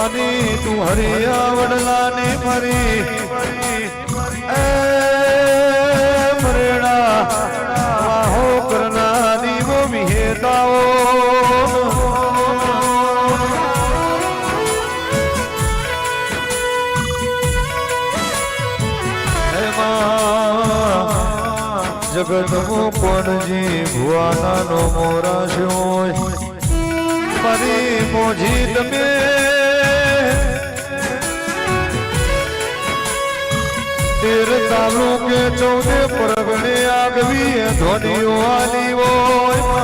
માની તું હરિયા વડલાને મારી મરેડા આહો કરના દીવો વિહેતાઓ જગત કોણજી ભુવાના નો મોરાશ્યો મારી મોજી તમે તેર તાલુકે 14 પરગણે આગવી ધોનીઓ આલી હોય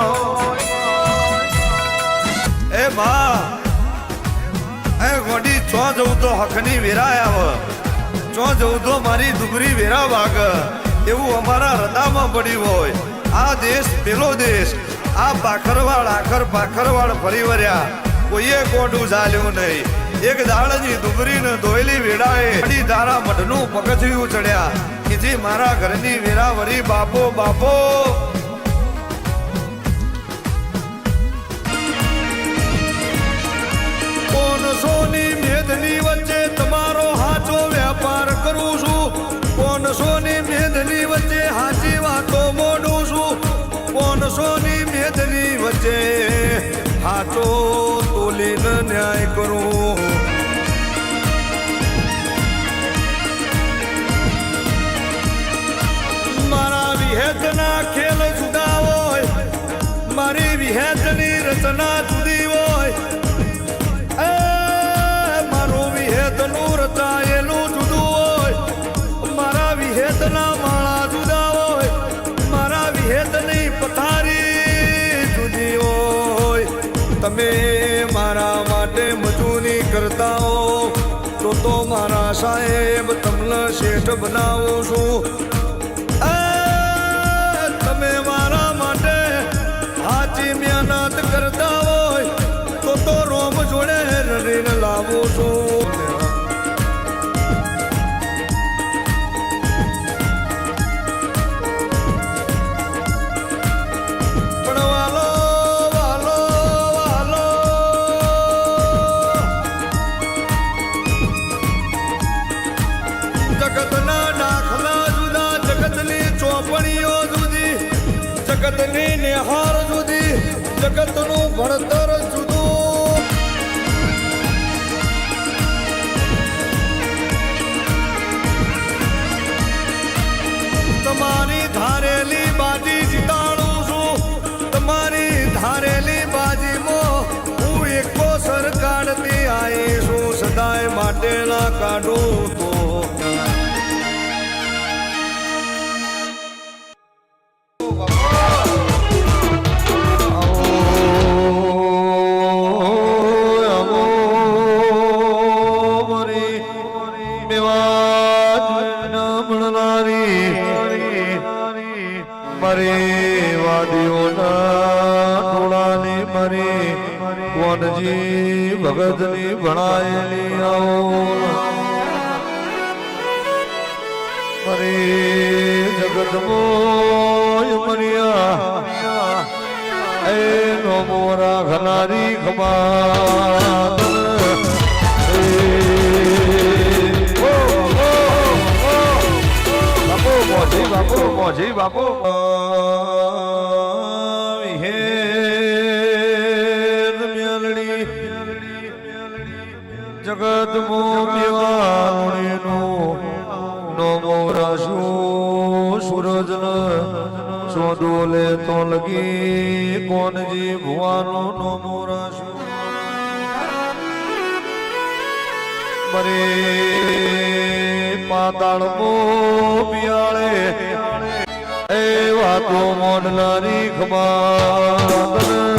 એ માં એ ગોડી ચો જવું તો હકની વેરાય આવ ચો જવું તો મારી દુબરી વેરા વાગ એવું અમારા હૃદયમાં પડ્યું હોય આ દેશ પેલો દેશ આ પાખરવાડ આખર પાખરવાડ ફરી વર્યા કોઈએ કોડું ચાલ્યું નહીં એક દાળની દુબરીને ધોયેલી વેડાએ અડી ધારા મઢનું પગથિયું ચડ્યા કે જે મારા ઘરની વેરા વરી બાપો બાપો સોની મેદની વચ્ચે તમારો હાચો વ્યાપાર કરું છું સોની મેદની વચ્ચે હાચી વાતો મોડું છું સોની મેદની વચ્ચે હાચો તોલીને ન્યાય કરું મારા વિહેતના ખેલ જુદા હોય મારી વિહેતની રચના જુદી હોય મારું વિહેતનું રચાયેલું જુદું હોય મારા વિહેતના માળા જુદા હોય મારા વિહેતની પથારી જુદી હોય તમે મારા માટે મજૂરી કરતા હો તો મારા સાહેબ તમને શેઠ બનાવું છું તમે મારા માટે સાચી મહેનત કરતા હોય તો રોમ જોડે રડીને લાવું છું જગતના દાખલા જુદા જગતની ચોપડીઓ જુદી જગતની નિહાર જુદી જગતનું ભણતર જુદું તમારી ધારેલી બાજી જીતાડું છું તમારી ધારેલી બાજીમાં હું એકો સરકારથી આવી છું સદાય માટે ના કાઢું તો મરે વાદીઓના ટોળાની મરે કોનજી ભગતની ભણાયેલી આવો મરે જગતમોય મરિયા એ નો મોરા ઘનારી ખમા બાપો મોજી બાપો જગત મોવાણીનો નો મોરાશો સૂરજ સોદોલે તો લગી કોનજી ભુવાનો નો મોરાશો મરે પાતાળ મો પિયાળે એ વાતો મોનલારી ખબર